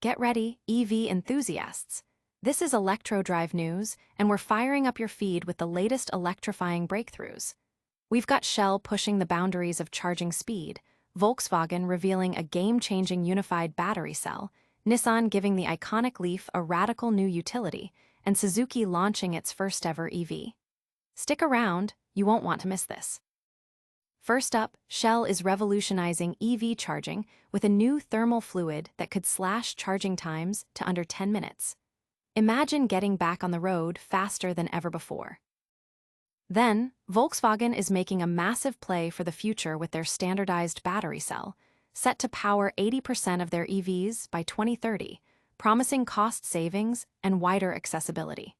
Get ready, EV enthusiasts. This is ElectroDrive news, and we're firing up your feed with the latest electrifying breakthroughs. We've got Shell pushing the boundaries of charging speed, Volkswagen revealing a game-changing unified battery cell, Nissan giving the iconic Leaf a radical new utility, and Suzuki launching its first-ever EV. Stick around, you won't want to miss this. First up, Shell is revolutionizing EV charging with a new thermal fluid that could slash charging times to under 10 minutes. Imagine getting back on the road faster than ever before. Then, Volkswagen is making a massive play for the future with their standardized battery cell, set to power 80% of their EVs by 2030, promising cost savings and wider accessibility.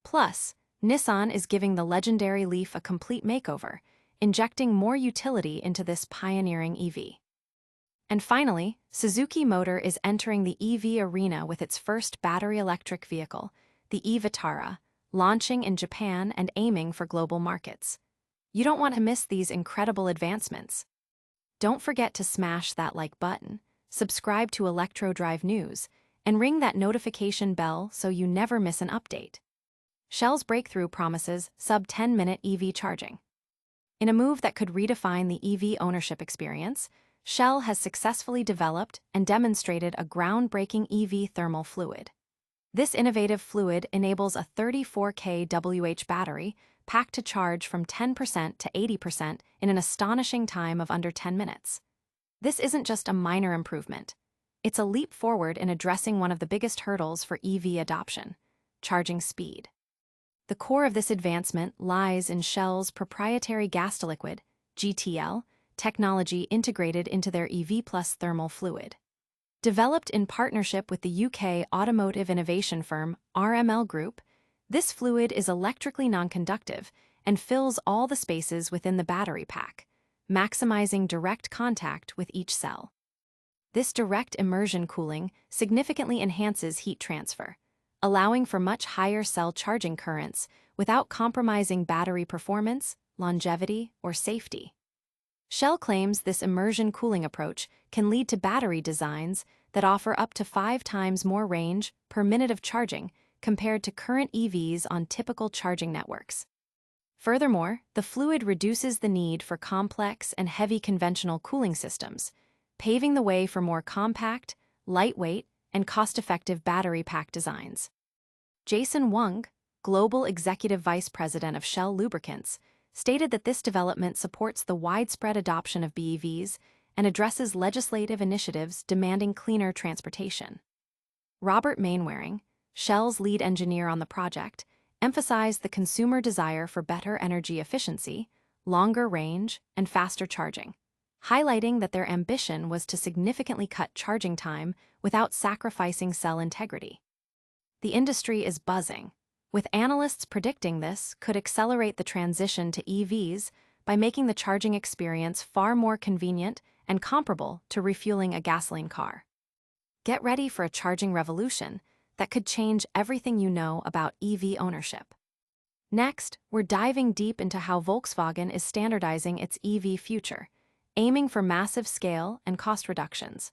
Plus, Nissan is giving the legendary Leaf a complete makeover, injecting more utility into this pioneering EV. And finally, Suzuki Motor is entering the EV arena with its first battery electric vehicle, the Vitara, launching in Japan and aiming for global markets. You don't want to miss these incredible advancements. Don't forget to smash that like button, subscribe to ElectroDrive News, and ring that notification bell so you never miss an update. Shell's breakthrough promises sub-10-minute EV charging. In a move that could redefine the EV ownership experience, Shell has successfully developed and demonstrated a groundbreaking EV thermal fluid. This innovative fluid enables a 34 kWh battery packed to charge from 10% to 80% in an astonishing time of under 10 minutes. This isn't just a minor improvement. It's a leap forward in addressing one of the biggest hurdles for EV adoption: charging speed. The core of this advancement lies in Shell's proprietary gas-to-liquid (GTL) technology integrated into their EV Plus thermal fluid. Developed in partnership with the UK automotive innovation firm RML Group, this fluid is electrically non-conductive and fills all the spaces within the battery pack, maximizing direct contact with each cell. This direct immersion cooling significantly enhances heat transfer, allowing for much higher cell charging currents without compromising battery performance, longevity, or safety. Shell claims this immersion cooling approach can lead to battery designs that offer up to 5 times more range per minute of charging compared to current EVs on typical charging networks. Furthermore, the fluid reduces the need for complex and heavy conventional cooling systems, paving the way for more compact, lightweight, and cost-effective battery pack designs. Jason Wang, Global Executive Vice President of Shell Lubricants, stated that this development supports the widespread adoption of BEVs and addresses legislative initiatives demanding cleaner transportation. Robert Mainwaring, Shell's lead engineer on the project, emphasized the consumer desire for better energy efficiency, longer range, and faster charging, highlighting that their ambition was to significantly cut charging time without sacrificing cell integrity. The industry is buzzing, with analysts predicting this could accelerate the transition to EVs by making the charging experience far more convenient and comparable to refueling a gasoline car. Get ready for a charging revolution that could change everything you know about EV ownership. Next, we're diving deep into how Volkswagen is standardizing its EV future, aiming for massive scale and cost reductions.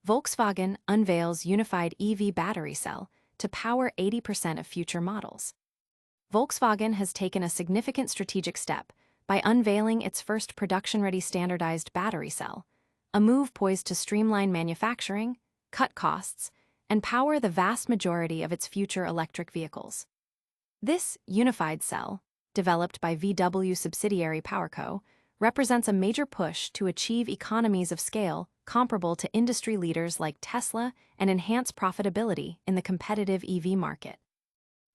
Volkswagen unveils unified EV battery cell to power 80% of future models. Volkswagen has taken a significant strategic step by unveiling its first production-ready standardized battery cell, a move poised to streamline manufacturing, cut costs, and power the vast majority of its future electric vehicles. This unified cell, developed by VW subsidiary PowerCo, represents a major push to achieve economies of scale comparable to industry leaders like Tesla and enhance profitability in the competitive EV market.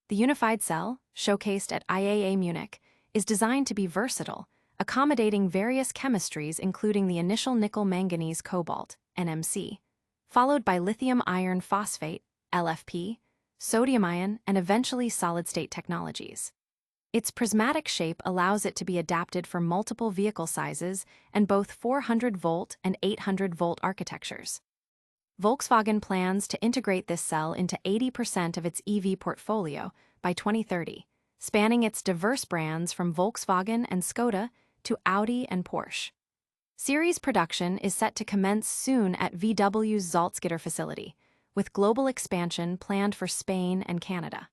The unified cell, showcased at IAA Munich, is designed to be versatile, accommodating various chemistries including the initial nickel-manganese cobalt (NMC), followed by lithium iron phosphate (LFP), sodium-ion, and eventually solid-state technologies. Its prismatic shape allows it to be adapted for multiple vehicle sizes and both 400-volt and 800-volt architectures. Volkswagen plans to integrate this cell into 80% of its EV portfolio by 2030, spanning its diverse brands from Volkswagen and Skoda to Audi and Porsche. Series production is set to commence soon at VW's Salzgitter facility, with global expansion planned for Spain and Canada.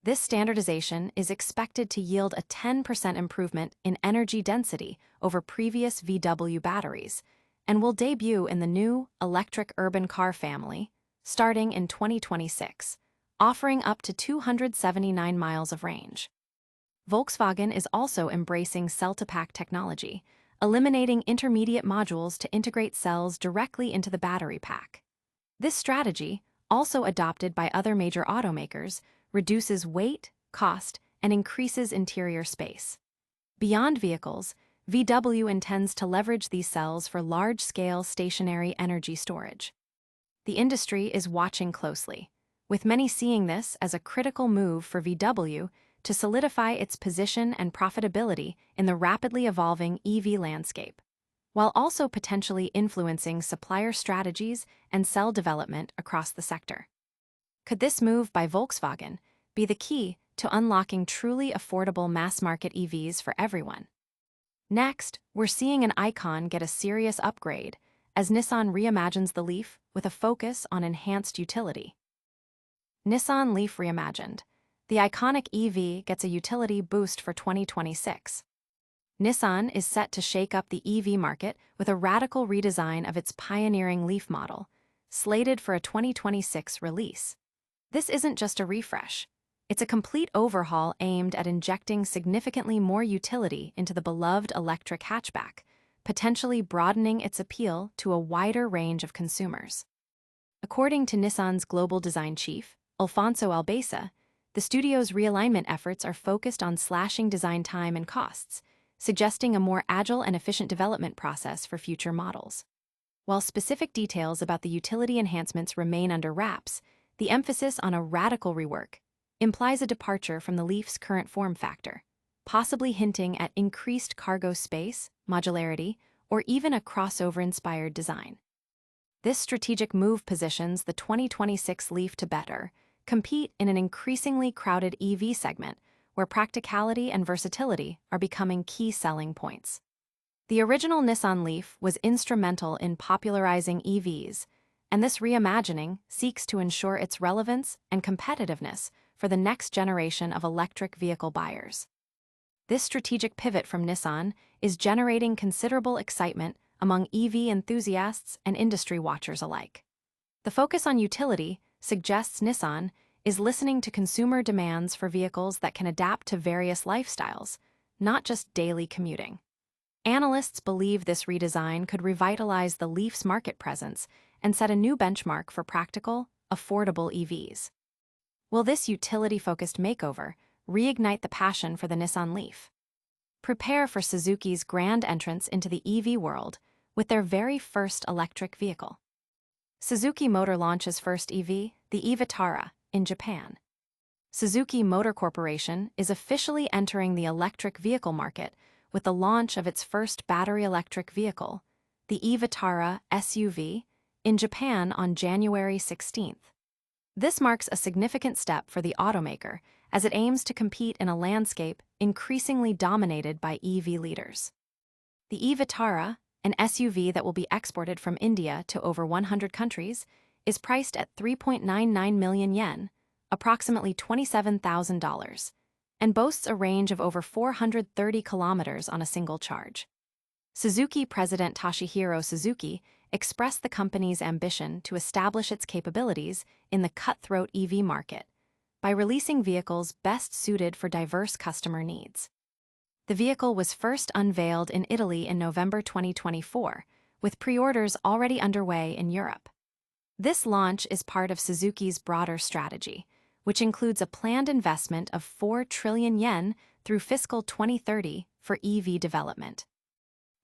This standardization is expected to yield a 10% improvement in energy density over previous VW batteries and will debut in the new electric urban car family starting in 2026, offering up to 279 miles of range. Volkswagen is also embracing cell-to-pack technology, eliminating intermediate modules to integrate cells directly into the battery pack. This strategy, also adopted by other major automakers, reduces weight, cost, and increases interior space. Beyond vehicles, VW intends to leverage these cells for large-scale stationary energy storage. The industry is watching closely, with many seeing this as a critical move for VW to solidify its position and profitability in the rapidly evolving EV landscape, while also potentially influencing supplier strategies and cell development across the sector. Could this move by Volkswagen be the key to unlocking truly affordable mass-market EVs for everyone? Next, we're seeing an icon get a serious upgrade as Nissan reimagines the Leaf with a focus on enhanced utility. Nissan Leaf Reimagined. The iconic EV gets a utility boost for 2026. Nissan is set to shake up the EV market with a radical redesign of its pioneering Leaf model, slated for a 2026 release. This isn't just a refresh. It's a complete overhaul aimed at injecting significantly more utility into the beloved electric hatchback, potentially broadening its appeal to a wider range of consumers. According to Nissan's global design chief, Alfonso Albeza, the studio's realignment efforts are focused on slashing design time and costs, suggesting a more agile and efficient development process for future models. While specific details about the utility enhancements remain under wraps, the emphasis on a radical rework implies a departure from the Leaf's current form factor, possibly hinting at increased cargo space, modularity, or even a crossover-inspired design. This strategic move positions the 2026 Leaf to better compete in an increasingly crowded EV segment where practicality and versatility are becoming key selling points. The original Nissan Leaf was instrumental in popularizing EVs, and this reimagining seeks to ensure its relevance and competitiveness for the next generation of electric vehicle buyers. This strategic pivot from Nissan is generating considerable excitement among EV enthusiasts and industry watchers alike. The focus on utility suggests Nissan is listening to consumer demands for vehicles that can adapt to various lifestyles, not just daily commuting. Analysts believe this redesign could revitalize the Leaf's market presence and set a new benchmark for practical, affordable EVs. Will this utility-focused makeover reignite the passion for the Nissan Leaf? Prepare for Suzuki's grand entrance into the EV world with their very first electric vehicle. Suzuki Motor launches first EV, the Vitara, in Japan. Suzuki Motor Corporation is officially entering the electric vehicle market with the launch of its first battery electric vehicle, the Vitara SUV, in Japan on January 16th. This marks a significant step for the automaker as it aims to compete in a landscape increasingly dominated by EV leaders. The Vitara, an SUV that will be exported from India to over 100 countries, is priced at 3.99 million yen, approximately $27,000, and boasts a range of over 430 kilometers on a single charge. Suzuki President Toshihiro Suzuki expressed the company's ambition to establish its capabilities in the cutthroat EV market by releasing vehicles best suited for diverse customer needs. The vehicle was first unveiled in Italy in November 2024, with pre-orders already underway in Europe. This launch is part of Suzuki's broader strategy, which includes a planned investment of 4 trillion yen through fiscal 2030 for EV development.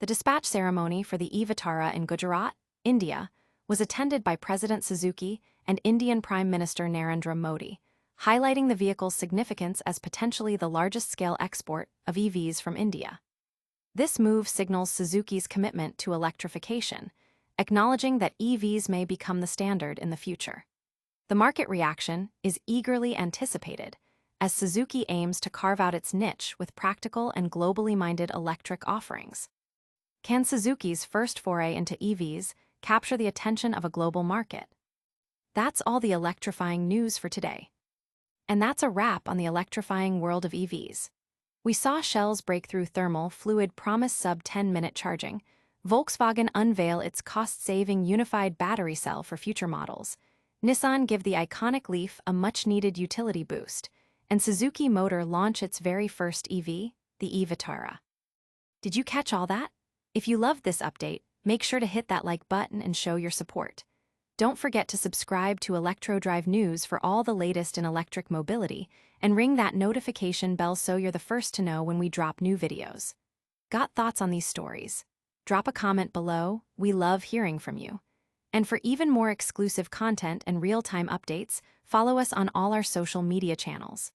The dispatch ceremony for the Vitara in Gujarat, India, was attended by President Suzuki and Indian Prime Minister Narendra Modi, highlighting the vehicle's significance as potentially the largest-scale export of EVs from India. This move signals Suzuki's commitment to electrification, acknowledging that EVs may become the standard in the future. The market reaction is eagerly anticipated, as Suzuki aims to carve out its niche with practical and globally minded electric offerings. Can Suzuki's first foray into EVs capture the attention of a global market? That's all the electrifying news for today. And that's a wrap on the electrifying world of EVs. We saw Shell's breakthrough thermal fluid promise sub-10-minute charging, Volkswagen unveil its cost-saving unified battery cell for future models, Nissan give the iconic Leaf a much-needed utility boost, and Suzuki Motor launch its very first EV, the Vitara. Did you catch all that? If you loved this update, make sure to hit that like button and show your support. Don't forget to subscribe to ElectroDrive News for all the latest in electric mobility, and ring that notification bell so you're the first to know when we drop new videos. Got thoughts on these stories? Drop a comment below, we love hearing from you. And for even more exclusive content and real-time updates, follow us on all our social media channels.